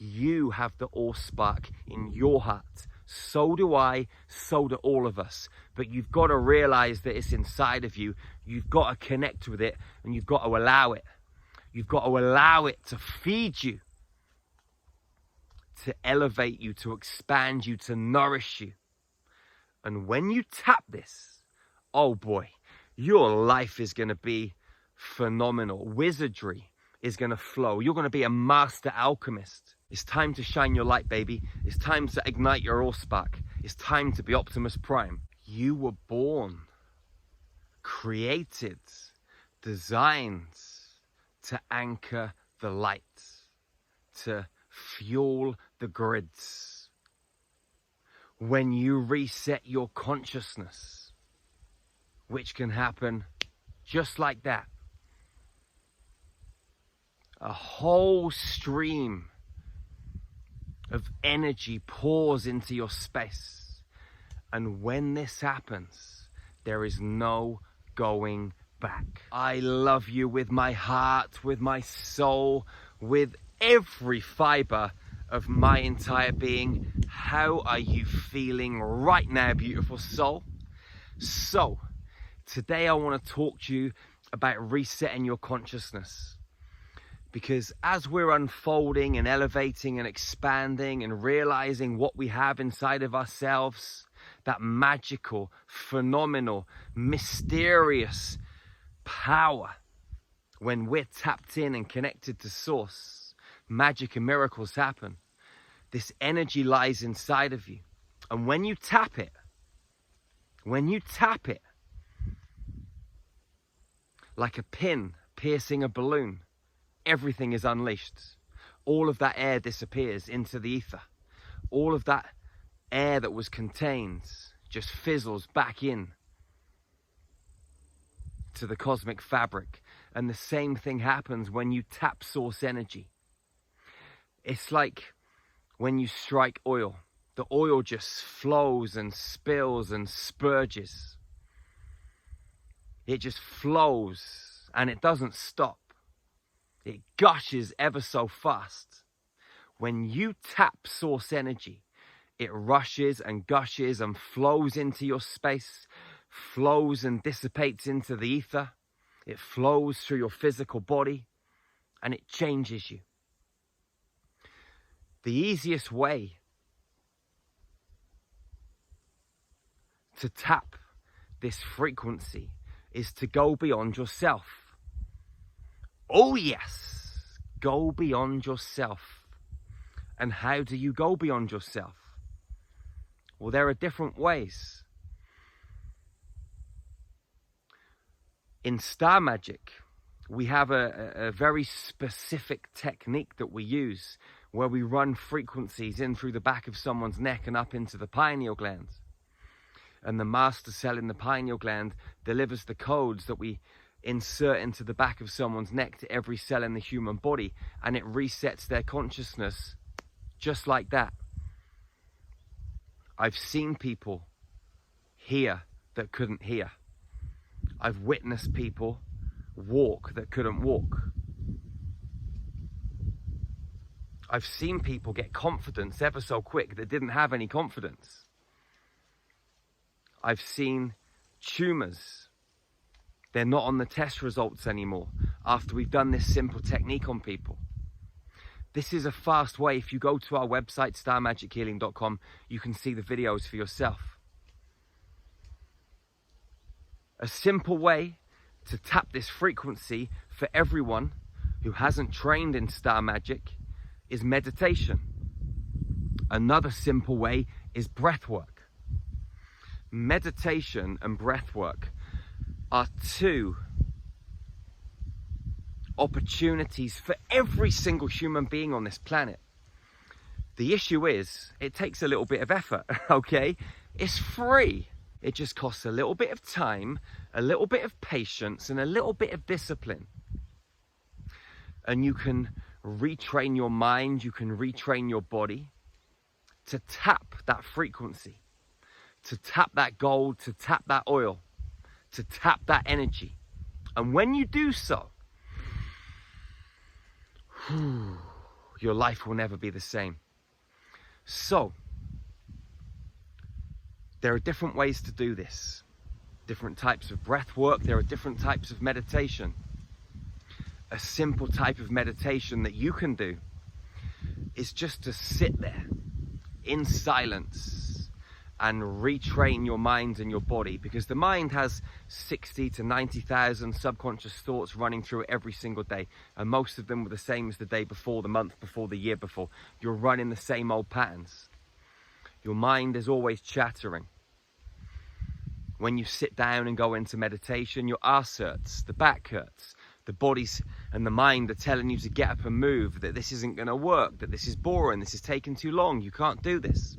You have the allspark in your heart. So do I, so do all of us. But you've got to realize that it's inside of you. You've got to connect with it, and you've got to allow it. You've got to allow it to feed you, to elevate you, to expand you, to nourish you. And when you tap this, oh boy, your life is going to be phenomenal. Wizardry is going to flow. You're going to be a master alchemist. It's time to shine your light, baby. It's time to ignite your allspark. It's time to be Optimus Prime. You were born, created, designed to anchor the light, to fuel the grids. When you reset your consciousness, which can happen just like that, a whole stream of energy pours into your space. And when this happens, there is no going back. I love you with my heart, with my soul, with every fiber of my entire being. How are you feeling right now, beautiful soul? So, today I want to talk to you about resetting your consciousness. Because as we're unfolding and elevating and expanding and realizing what we have inside of ourselves, that magical, phenomenal, mysterious power, when we're tapped in and connected to source, magic and miracles happen. This energy lies inside of you. And when you tap it, like a pin piercing a balloon, everything is unleashed. All of that air disappears into the ether. All of that air that was contained just fizzles back in to the cosmic fabric. And the same thing happens when you tap source energy. It's like when you strike oil. The oil just flows and spills and spurges. It just flows and it doesn't stop. It gushes ever so fast. When you tap source energy, it rushes and gushes and flows into your space, flows and dissipates into the ether. It flows through your physical body and it changes you. The easiest way to tap this frequency is to go beyond yourself. Oh yes, go beyond yourself. And how do you go beyond yourself? Well, there are different ways. In star magic, we have a very specific technique that we use where we run frequencies in through the back of someone's neck and up into the pineal gland. And the master cell in the pineal gland delivers the codes that we insert into the back of someone's neck to every cell in the human body, and it resets their consciousness just like that. I've seen people hear that couldn't hear. I've witnessed people walk that couldn't walk. I've seen people get confidence ever so quick that didn't have any confidence. I've seen tumors. They're not on the test results anymore after we've done this simple technique on people. This is a fast way. If you go to our website, starmagichealing.com, you can see the videos for yourself. A simple way to tap this frequency for everyone who hasn't trained in star magic is meditation. Another simple way is breath work. Meditation and breath work are two opportunities for every single human being on this planet. The issue is, it takes a little bit of effort, okay? It's free. It just costs a little bit of time, a little bit of patience, and a little bit of discipline. And you can retrain your mind, you can retrain your body to tap that frequency, to tap that gold, to tap that oil, to tap that energy. And when you do so, your life will never be the same. So, there are different ways to do this. Different types of breath work. There are different types of meditation. A simple type of meditation that you can do is just to sit there in silence and retrain your mind and your body, because the mind has 60 to 90,000 subconscious thoughts running through it every single day, and most of them were the same as the day before, the month before, the year before. You're running the same old patterns. Your mind is always chattering. When you sit down and go into meditation, your arse hurts, the back hurts, the bodies and the mind are telling you to get up and move, that this isn't going to work, that this is boring, this is taking too long, you can't do this.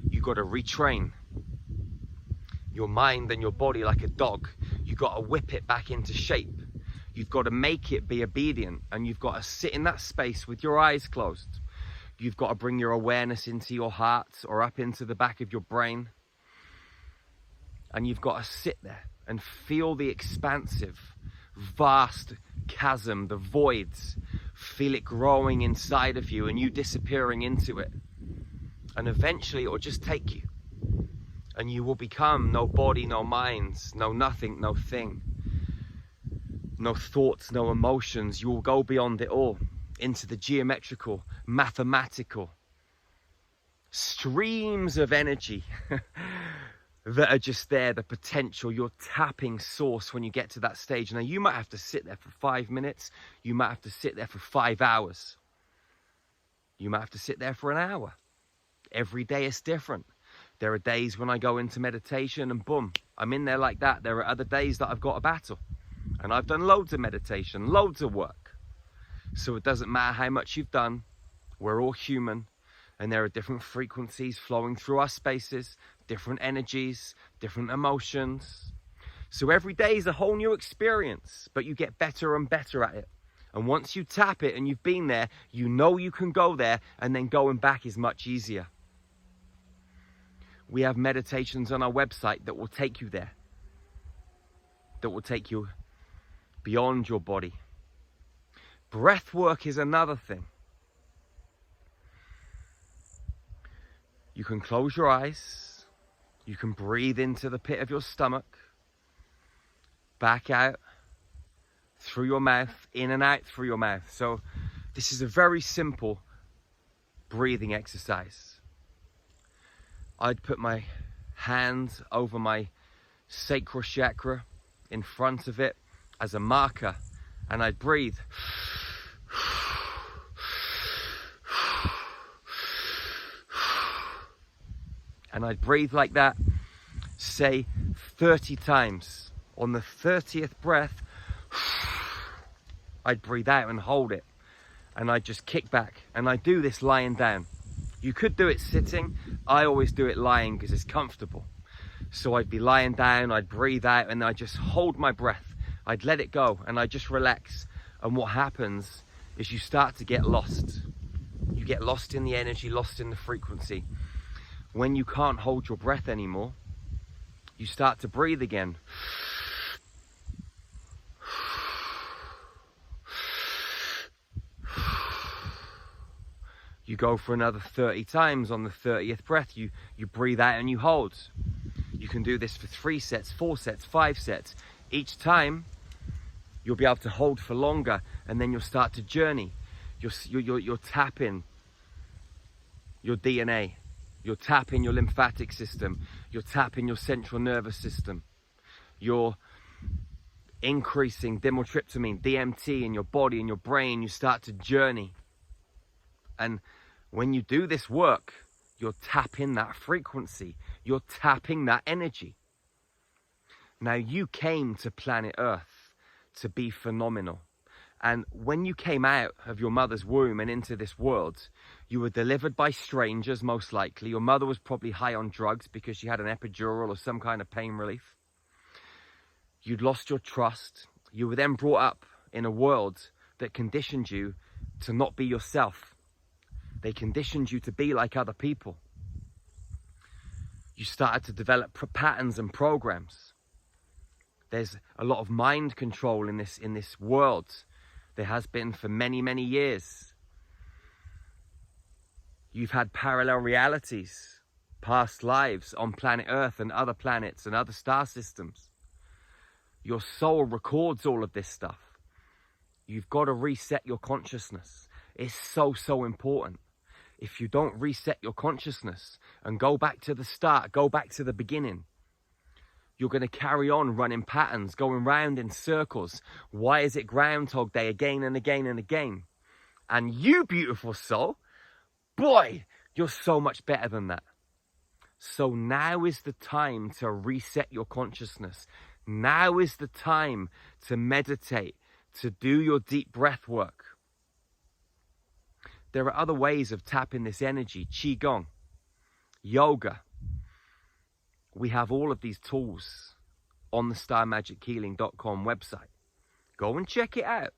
You've got to retrain your mind and your body like a dog. You've got to whip it back into shape. You've got to make it be obedient, and you've got to sit in that space with your eyes closed. You've got to bring your awareness into your heart or up into the back of your brain. And you've got to sit there and feel the expansive, vast chasm, the voids. Feel it growing inside of you and you disappearing into it. And eventually it will just take you. And you will become no body, no minds, no nothing, no thing. No thoughts, no emotions. You will go beyond it all into the geometrical, mathematical streams of energy that are just there, the potential, your tapping source when you get to that stage. Now, you might have to sit there for 5 minutes. You might have to sit there for 5 hours. You might have to sit there for an hour. Every day is different. There are days when I go into meditation and boom, I'm in there like that. There are other days that I've got a battle. And I've done loads of meditation, loads of work. So it doesn't matter how much you've done. We're all human. And there are different frequencies flowing through our spaces, different energies, different emotions. So every day is a whole new experience, but you get better and better at it. And once you tap it and you've been there, you know you can go there, and then going back is much easier. We have meditations on our website that will take you there, that will take you beyond your body. Breath work is another thing. You can close your eyes. You can breathe into the pit of your stomach, back out through your mouth, in and out through your mouth. So this is a very simple breathing exercise. I'd put my hands over my sacral chakra in front of it as a marker, and I'd breathe. And I'd breathe like that, say 30 times. On the 30th breath, I'd breathe out and hold it. And I'd just kick back. And I do this lying down. You could do it sitting. I always do it lying because it's comfortable. So I'd be lying down, I'd breathe out, and I'd just hold my breath. I'd let it go and I'd just relax. And what happens is you start to get lost. You get lost in the energy, lost in the frequency. When you can't hold your breath anymore, you start to breathe again. You go for another 30 times. On the 30th breath, you breathe out and you hold. You can do this for 3 sets, 4 sets, 5 sets. Each time, you'll be able to hold for longer, and then you'll start to journey. You're tapping your DNA. You're tapping your lymphatic system. You're tapping your central nervous system. You're increasing dimethyltryptamine, DMT in your body and your brain. You start to journey. And when you do this work, you're tapping that frequency. You're tapping that energy. Now, you came to planet Earth to be phenomenal. And when you came out of your mother's womb and into this world, you were delivered by strangers, most likely. Your mother was probably high on drugs because she had an epidural or some kind of pain relief. You'd lost your trust. You were then brought up in a world that conditioned you to not be yourself. They conditioned you to be like other people. You started to develop patterns and programs. There's a lot of mind control in this world. There has been for many, many years. You've had parallel realities, past lives on planet Earth and other planets and other star systems. Your soul records all of this stuff. You've got to reset your consciousness. It's so, so important. If you don't reset your consciousness and go back to the start, go back to the beginning, you're going to carry on running patterns, going round in circles. Why is it Groundhog Day again and again and again? And you, beautiful soul, boy, you're so much better than that. So now is the time to reset your consciousness. Now is the time to meditate, to do your deep breath work. There are other ways of tapping this energy. Qigong, yoga. We have all of these tools on the StarMagicHealing.com website. Go and check it out.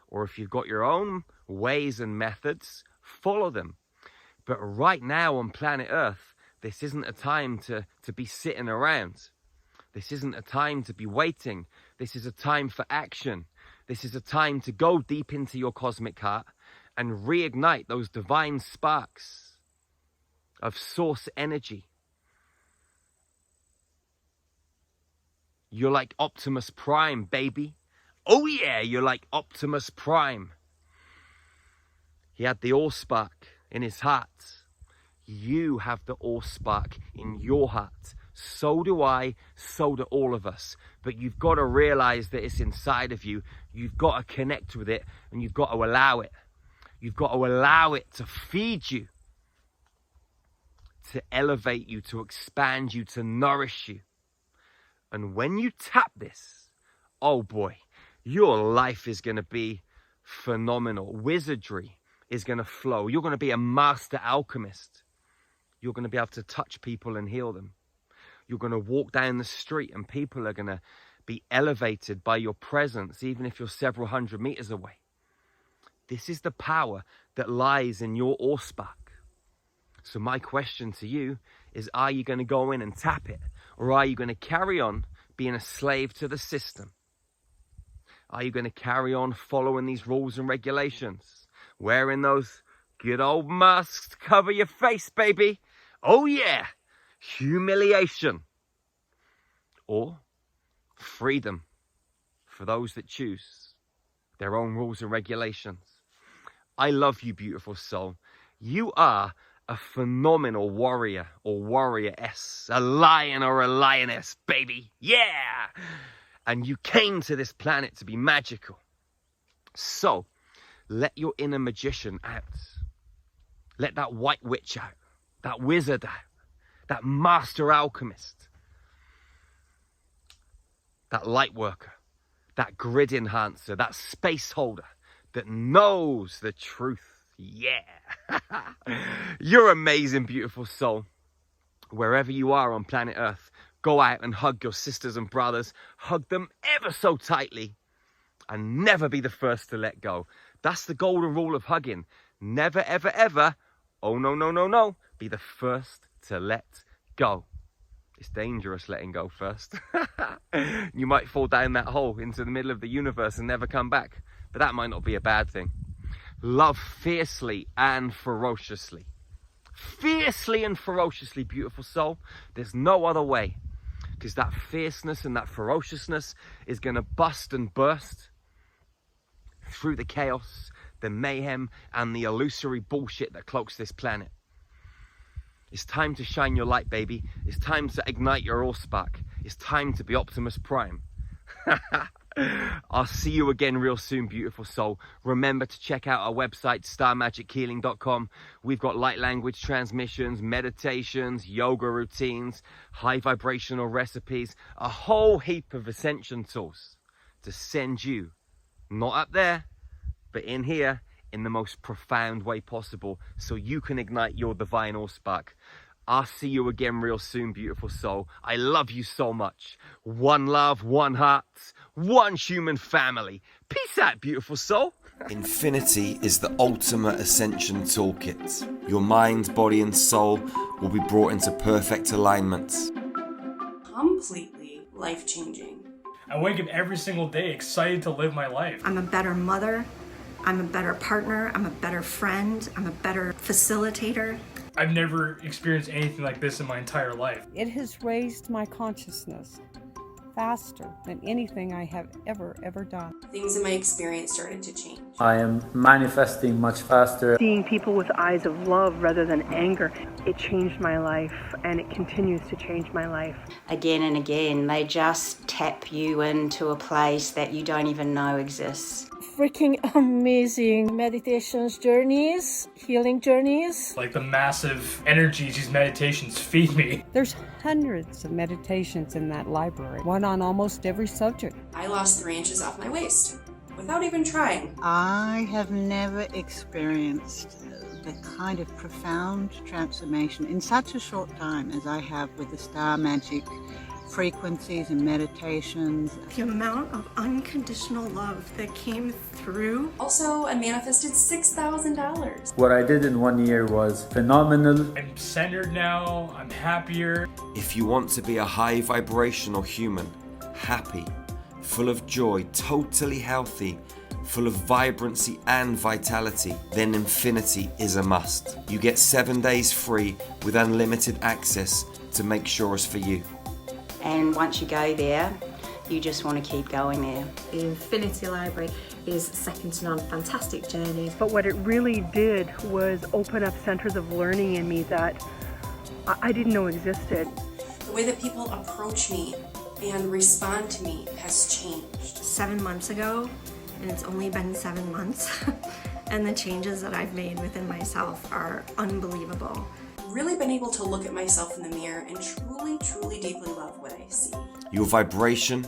Or if you've got your own ways and methods, follow them. But right now on planet Earth, this isn't a time to be sitting around. This isn't a time to be waiting. This is a time for action. This is a time to go deep into your cosmic heart and reignite those divine sparks of source energy. You're like Optimus Prime, baby. Oh yeah, you're like Optimus Prime. He had the Allspark in his heart. You have the Allspark in your heart. So do I, so do all of us. But you've got to realize that it's inside of you. You've got to connect with it and you've got to allow it. You've got to allow it to feed you, to elevate you, to expand you, to nourish you. And when you tap this, oh boy, your life is going to be phenomenal. Wizardry is going to flow. You're going to be a master alchemist. You're going to be able to touch people and heal them. You're going to walk down the street and people are going to be elevated by your presence, even if you're several hundred meters away. This is the power that lies in your Allspark. So my question to you is, are you going to go in and tap it? Or are you going to carry on being a slave to the system? Are you going to carry on following these rules and regulations? Wearing those good old masks to cover your face, baby. Oh yeah, humiliation. Or freedom for those that choose their own rules and regulations. I love you, beautiful soul. You are a phenomenal warrior or warrioress, a lion or a lioness, baby. Yeah! And you came to this planet to be magical. So, let your inner magician out. Let that white witch out, that wizard out, that master alchemist, that light worker, that grid enhancer, that space holder that knows the truth. Yeah. You're amazing, beautiful soul. Wherever you are on planet Earth, go out and hug your sisters and brothers. Hug them ever so tightly and never be the first to let go. That's the golden rule of hugging. Never, ever, ever, oh no, no, no, no, be the first to let go. It's dangerous letting go first. You might fall down that hole into the middle of the universe and never come back. But that might not be a bad thing. Love fiercely and ferociously. Fiercely and ferociously, beautiful soul. There's no other way. Because that fierceness and that ferociousness is going to bust and burst through the chaos, the mayhem, and the illusory bullshit that cloaks this planet. It's time to shine your light, baby. It's time to ignite your Allspark. It's time to be Optimus Prime. I'll see you again real soon, beautiful soul. Remember to check out our website, StarMagicHealing.com. We've got light language transmissions, meditations, yoga routines, high vibrational recipes, a whole heap of ascension tools to send you, not up there, but in here, in the most profound way possible, so you can ignite your divine Allspark. I'll see you again real soon, beautiful soul. I love you so much. One love, one heart, one human family. Peace out, beautiful soul. Infinity is the ultimate ascension toolkit. Your mind, body, and soul will be brought into perfect alignment. Completely life-changing. I wake up every single day excited to live my life. I'm a better mother, I'm a better partner, I'm a better friend, I'm a better facilitator. I've never experienced anything like this in my entire life. It has raised my consciousness faster than anything I have ever done. Things in my experience started to change. I am manifesting much faster. Seeing people with eyes of love rather than anger, it changed my life, and it continues to change my life. Again and again, they just tap you into a place that you don't even know exists. Freaking amazing meditations journeys, healing journeys. Like the massive energies these meditations feed me. There's hundreds of meditations in that library, one on almost every subject. I lost 3 inches off my waist without even trying. I have never experienced the kind of profound transformation in such a short time as I have with the star magic frequencies and meditations. The amount of unconditional love that came through. Also, I manifested $6,000. What I did in 1 year was phenomenal. I'm centered now, I'm happier. If you want to be a high vibrational human, happy, full of joy, totally healthy, full of vibrancy and vitality, then Infinity is a must. You get 7 days free with unlimited access to make sure it's for you. And once you go there, you just want to keep going there. The Infinity Library is second to none, fantastic journeys. But what it really did was open up centers of learning in me that I didn't know existed. The way that people approach me and respond to me has changed. 7 months ago, and it's only been 7 months, and the changes that I've made within myself are unbelievable. Really been able to look at myself in the mirror and truly deeply love what I see. Your vibration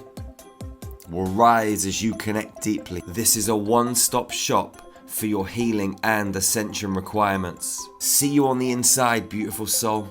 will rise as you connect deeply. This is a one-stop shop for your healing and ascension requirements. See you on the inside, beautiful soul.